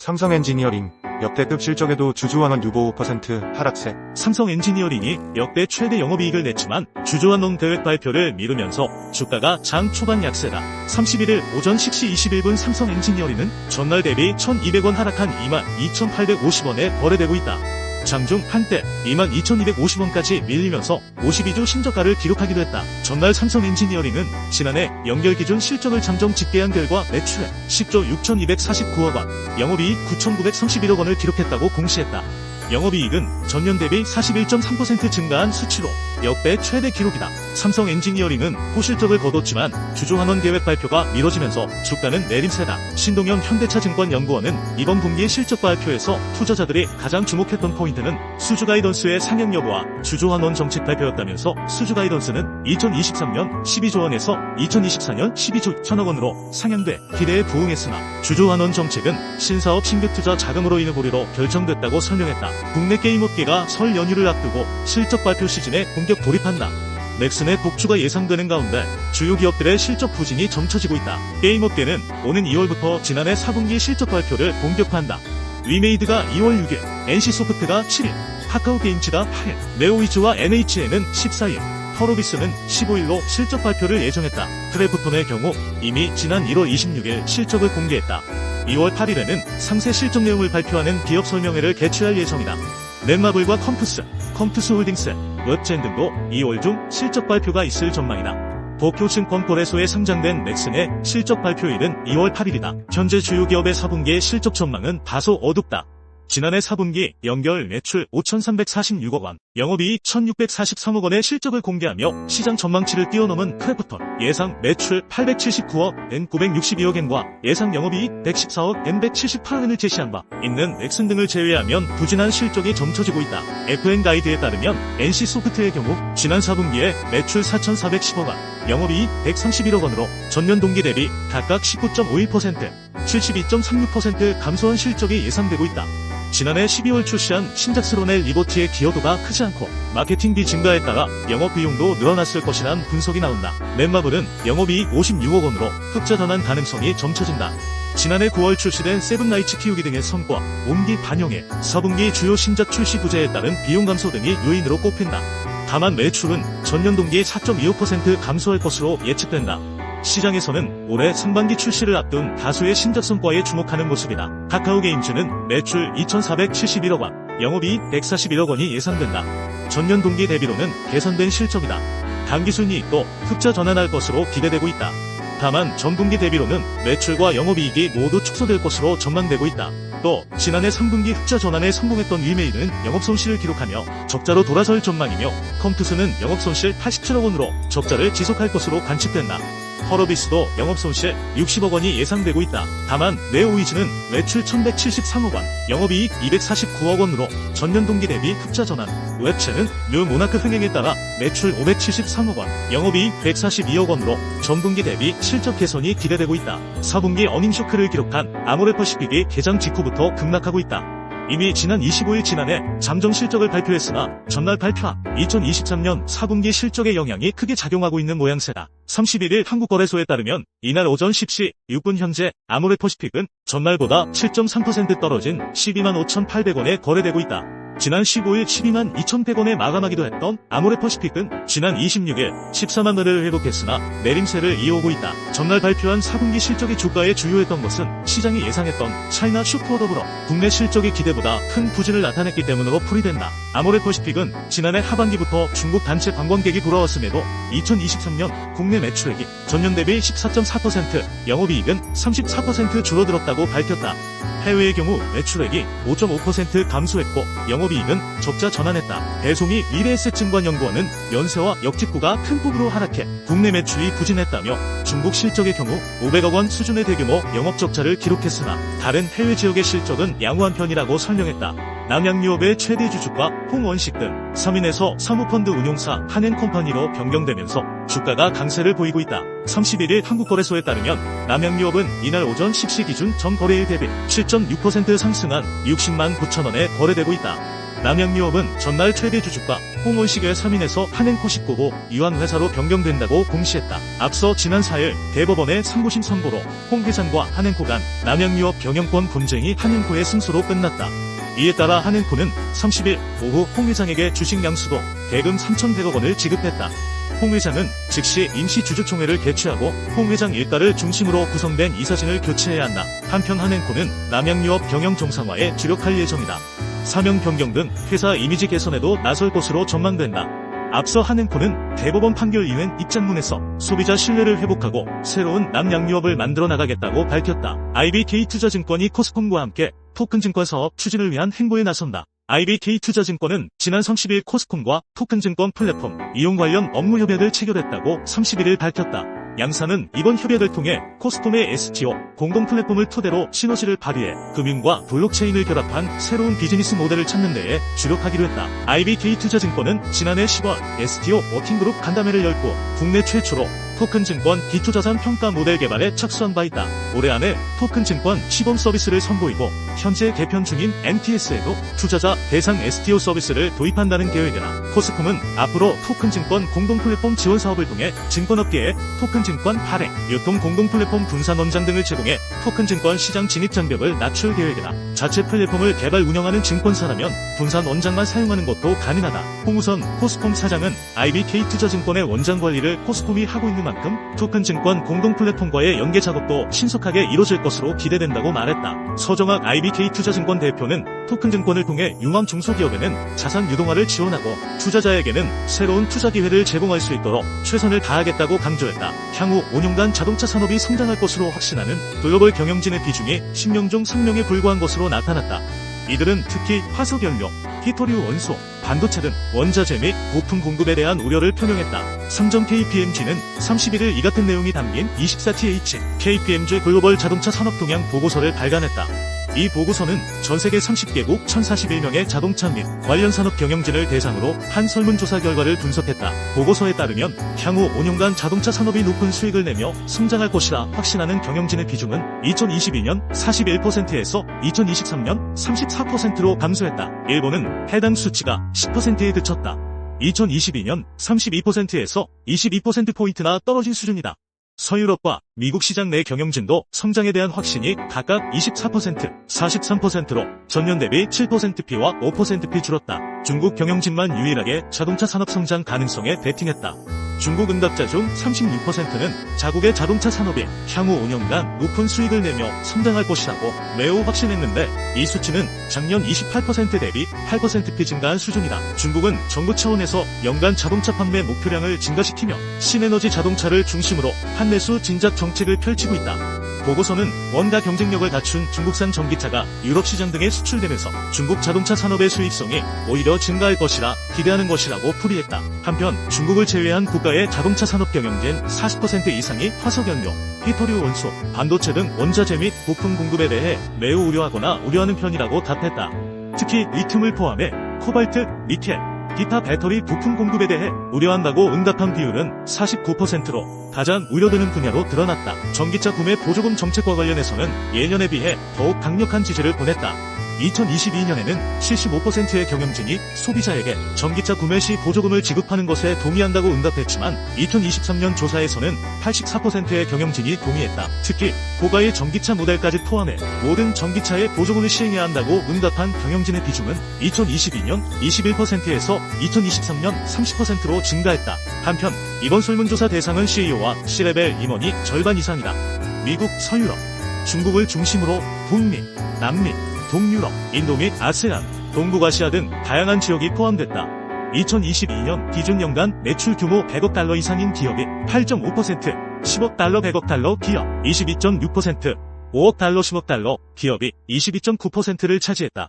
삼성 엔지니어링, 역대급 실적에도 주주환원 유보 5% 하락세. 삼성 엔지니어링이 역대 최대 영업이익을 냈지만 주주환원 계획 발표를 미루면서 주가가 장 초반 약세다. 31일 오전 10시 21분 삼성 엔지니어링은 전날 대비 1,200원 하락한 22,850원에 거래되고 있다. 장중 한때 22,250원까지 밀리면서 52주 신저가를 기록하기도 했다. 전날 삼성 엔지니어링은 지난해 연결 기준 실적을 잠정 집계한 결과 매출액 10조 6,249억 원, 영업이익 9,931억 원을 기록했다고 공시했다. 영업이익은 전년 대비 41.3% 증가한 수치로 역대 최대 기록이다. 삼성 엔지니어링은 호실적을 거뒀지만 주주환원 계획 발표가 미뤄지면서 주가는 내림세다. 신동영 현대차증권 연구원은 이번 분기 실적 발표에서 투자자들이 가장 주목했던 포인트는 수주 가이던스의 상향 여부와 주주환원 정책 발표였다면서 수주 가이던스는 2023년 12조 원에서 2024년 12조 1천억 원으로 상향돼 기대에 부응했으나 주주환원 정책은 신사업 신규투자 자금으로 인해 보류로 결정됐다고 설명했다. 국내 게임업계가 설 연휴를 앞두고 실적 발표 시즌에 본격 돌입한다. 넥슨의 독주가 예상되는 가운데 주요 기업들의 실적 부진이 점쳐지고 있다. 게임업계는 오는 2월부터 지난해 4분기 실적 발표를 본격화한다. 위메이드가 2월 6일, NC소프트가 7일, 카카오게임즈가 8일, 네오이즈와 NHN은 14일, 펄오비스는 15일로 실적 발표를 예정했다. 크래프톤의 경우 이미 지난 1월 26일 실적을 공개했다. 2월 8일에는 상세 실적 내용을 발표하는 기업 설명회를 개최할 예정이다. 넷마블과 컴투스홀딩스, 웹젠 등도 2월 중 실적 발표가 있을 전망이다. 도쿄증권 거래소에 상장된 넥슨의 실적 발표일은 2월 8일이다. 현재 주요 기업의 4분기의 실적 전망은 다소 어둡다. 지난해 4분기 연결 매출 5,346억 원, 영업이익 1,643억 원의 실적을 공개하며 시장 전망치를 뛰어넘은 크래프톤, 예상 매출 879억 엔 962억 엔과 예상 영업이익 114억 엔 178억 엔을 제시한 바 있는 넥슨 등을 제외하면 부진한 실적이 점쳐지고 있다. FN가이드에 따르면 NC소프트의 경우 지난 4분기에 매출 4,410억 원, 영업이익 131억 원으로 전년 동기 대비 각각 19.51%, 72.36% 감소한 실적이 예상되고 있다. 지난해 12월 출시한 신작스러운 리버티의 기여도가 크지 않고 마케팅비 증가에 따라 영업비용도 늘어났을 것이란 분석이 나온다. 넷마블은 영업이익 56억 원으로 흑자 전환 가능성이 점쳐진다. 지난해 9월 출시된 세븐라이츠 키우기 등의 성과, 온기 반영에 4분기 주요 신작 출시 부재에 따른 비용 감소 등이 요인으로 꼽힌다. 다만 매출은 전년 동기 4.25% 감소할 것으로 예측된다. 시장에서는 올해 상반기 출시를 앞둔 다수의 신작 성과에 주목하는 모습이다. 카카오게임즈는 매출 2,471억 원, 영업이익 141억 원이 예상된다. 전년 동기 대비로는 개선된 실적이다. 당기순이익도 흑자 전환할 것으로 기대되고 있다. 다만 전분기 대비로는 매출과 영업이익이 모두 축소될 것으로 전망되고 있다. 또 지난해 3분기 흑자 전환에 성공했던 위메이드는 영업손실을 기록하며 적자로 돌아설 전망이며 컴투스는 영업손실 87억 원으로 적자를 지속할 것으로 관측된다. 펄오비스도 영업손실 60억 원이 예상되고 있다. 다만 네오이즈는 매출 1,173억 원, 영업이익 249억 원으로 전년 동기 대비 흑자 전환, 웹체는 뉴 모나크 흥행에 따라 매출 573억 원, 영업이익 142억 원으로 전분기 대비 실적 개선이 기대되고 있다. 4분기 어닝쇼크를 기록한 아모레퍼시픽이 개장 직후부터 급락하고 있다. 이미 지난 25일 지난해 잠정 실적을 발표했으나 전날 발표한 2023년 4분기 실적의 영향이 크게 작용하고 있는 모양새다. 31일 한국거래소에 따르면 이날 오전 10시 6분 현재 아모레퍼시픽은 전날보다 7.3% 떨어진 12만 5,800원에 거래되고 있다. 지난 15일 12만 2,100원에 마감하기도 했던 아모레퍼시픽은 지난 26일 14만 원을 회복했으나 내림세를 이어오고 있다. 전날 발표한 4분기 실적이 주가에 주요했던 것은 시장이 예상했던 차이나 슈퍼더블어 국내 실적의 기대보다 큰 부진을 나타냈기 때문으로 풀이된다. 아모레퍼시픽은 지난해 하반기부터 중국 단체 관광객이 돌아왔음에도 2023년 국내 매출액이 전년 대비 14.4%, 영업이익은 34% 줄어들었다고 밝혔다. 해외의 경우 매출액이 5.5% 감소했고 영업이익은 적자 전환했다. 배송이 미래에셋증권연구원은 연쇄와 역직구가 큰 폭으로 하락해 국내 매출이 부진했다며 중국 실적의 경우 500억 원 수준의 대규모 영업적자를 기록했으나 다른 해외 지역의 실적은 양호한 편이라고 설명했다. 남양유업의 최대 주주가 홍원식 등 3인에서 사모펀드 운용사 한엔컴퍼니로 변경되면서 주가가 강세를 보이고 있다. 31일 한국거래소에 따르면 남양유업은 이날 오전 10시 기준 전 거래일 대비 7.6% 상승한 60만 9천 원에 거래되고 있다. 남양유업은 전날 최대 주주가 홍원식의 3인에서 한행코 19호 유한회사로 변경된다고 공시했다. 앞서 지난 4일 대법원의 상고심 선고로 홍 회장과 한행코 간 남양유업 경영권 분쟁이 한행코의 승소로 끝났다. 이에 따라 한행코는 30일 오후 홍 회장에게 주식 양수도 대금 3,100억 원을 지급했다. 홍 회장은 즉시 임시주주총회를 개최하고 홍 회장 일가를 중심으로 구성된 이사진을 교체해야 한다. 한편 한행코는 남양유업 경영 정상화에 주력할 예정이다. 사명 변경 등 회사 이미지 개선에도 나설 것으로 전망된다. 앞서 한행코는 대법원 판결 이후 입장문에서 소비자 신뢰를 회복하고 새로운 남양유업을 만들어 나가겠다고 밝혔다. IBK투자증권이 코스콤과 함께 토큰증권 사업 추진을 위한 행보에 나선다. IBK투자증권은 지난 30일 코스콤과 토큰증권 플랫폼 이용 관련 업무 협약을 체결했다고 31일 밝혔다. 양사는 이번 협약을 통해 코스콤의 STO 공동 플랫폼을 토대로 시너지를 발휘해 금융과 블록체인을 결합한 새로운 비즈니스 모델을 찾는 데에 주력하기로 했다. IBK투자증권은 지난해 10월 STO 워킹그룹 간담회를 열고 국내 최초로 토큰증권 기초자산 평가 모델 개발에 착수한 바 있다. 올해 안에 토큰증권 시범 서비스를 선보이고 현재 개편 중인 MTS에도 투자자 대상 STO 서비스를 도입한다는 계획이다. 코스콤은 앞으로 토큰증권 공동 플랫폼 지원 사업을 통해 증권업계에 토큰증권 발행, 유통 공동 플랫폼 분산 원장 등을 제공해 토큰증권 시장 진입 장벽을 낮출 계획이다. 자체 플랫폼을 개발 운영하는 증권사라면 분산 원장만 사용하는 것도 가능하다. 홍우선 코스콤 사장은 IBK투자증권의 원장 관리를 코스콤이 하고 있는 만큼 토큰증권 공동 플랫폼과의 연계 작업도 신속하게 이뤄질 것으로 기대된다고 말했다. 서정학 IBK투자증권 대표는 토큰증권을 통해 융합 중소기업에는 자산 유동화를 지원하고 투자자에게는 새로운 투자 기회를 제공할 수 있도록 최선을 다하겠다고 강조했다. 향후 5년간 자동차 산업이 성장할 것으로 확신하는 글로벌 경영진의 비중이 10명 중 3명에 불과한 것으로 나타났다. 이들은 특히 화석연료, 히토류 원소, 반도체 등 원자재 및 부품 공급에 대한 우려를 표명했다. 삼성 KPMG는 31일 이 같은 내용이 담긴 24th KPMG 글로벌 자동차 산업 동향 보고서를 발간했다. 이 보고서는 전세계 30개국 1041명의 자동차 및 관련 산업 경영진을 대상으로 한 설문조사 결과를 분석했다. 보고서에 따르면 향후 5년간 자동차 산업이 높은 수익을 내며 성장할 것이라 확신하는 경영진의 비중은 2022년 41%에서 2023년 34%로 감소했다. 일본은 해당 수치가 10%에 그쳤다. 2022년 32%에서 22%포인트나 떨어진 수준이다. 서유럽과 미국 시장 내 경영진도 성장에 대한 확신이 각각 24%, 43%로 전년 대비 7%P와 5%P 줄었다. 중국 경영진만 유일하게 자동차 산업 성장 가능성에 베팅했다. 중국 응답자 중 36%는 자국의 자동차 산업이 향후 5년간 높은 수익을 내며 성장할 것이라고 매우 확신했는데 이 수치는 작년 28% 대비 8%P 증가한 수준이다. 중국은 정부 차원에서 연간 자동차 판매 목표량을 증가시키며 신에너지 자동차를 중심으로 판매수 진작 정책을 펼치고 있다. 보고서는 원가 경쟁력을 갖춘 중국산 전기차가 유럽 시장 등에 수출되면서 중국 자동차 산업의 수익성이 오히려 증가할 것이라 기대하는 것이라고 풀이했다. 한편 중국을 제외한 국가의 자동차 산업 경영진 40% 이상이 화석연료, 히토류 원소, 반도체 등 원자재 및 부품 공급에 대해 매우 우려하거나 우려하는 편이라고 답했다. 특히 리튬을 포함해 코발트, 니켈, 기타 배터리 부품 공급에 대해 우려한다고 응답한 비율은 49%로 가장 우려되는 분야로 드러났다. 전기차 구매 보조금 정책과 관련해서는 예년에 비해 더욱 강력한 지지를 보냈다. 2022년에는 75%의 경영진이 소비자에게 전기차 구매 시 보조금을 지급하는 것에 동의한다고 응답했지만 2023년 조사에서는 84%의 경영진이 동의했다. 특히 고가의 전기차 모델까지 포함해 모든 전기차에 보조금을 시행해야 한다고 응답한 경영진의 비중은 2022년 21%에서 2023년 30%로 증가했다. 한편 이번 설문조사 대상은 CEO와 C레벨 임원이 절반 이상이다. 미국, 서유럽, 중국을 중심으로 북미, 남미, 동유럽, 인도 및 아세안, 동북아시아 등 다양한 지역이 포함됐다. 2022년 기준 연간 매출 규모 100억 달러 이상인 기업이 8.5%, 10억 달러 100억 달러 기업 22.6%, 5억 달러 10억 달러 기업이 22.9%를 차지했다.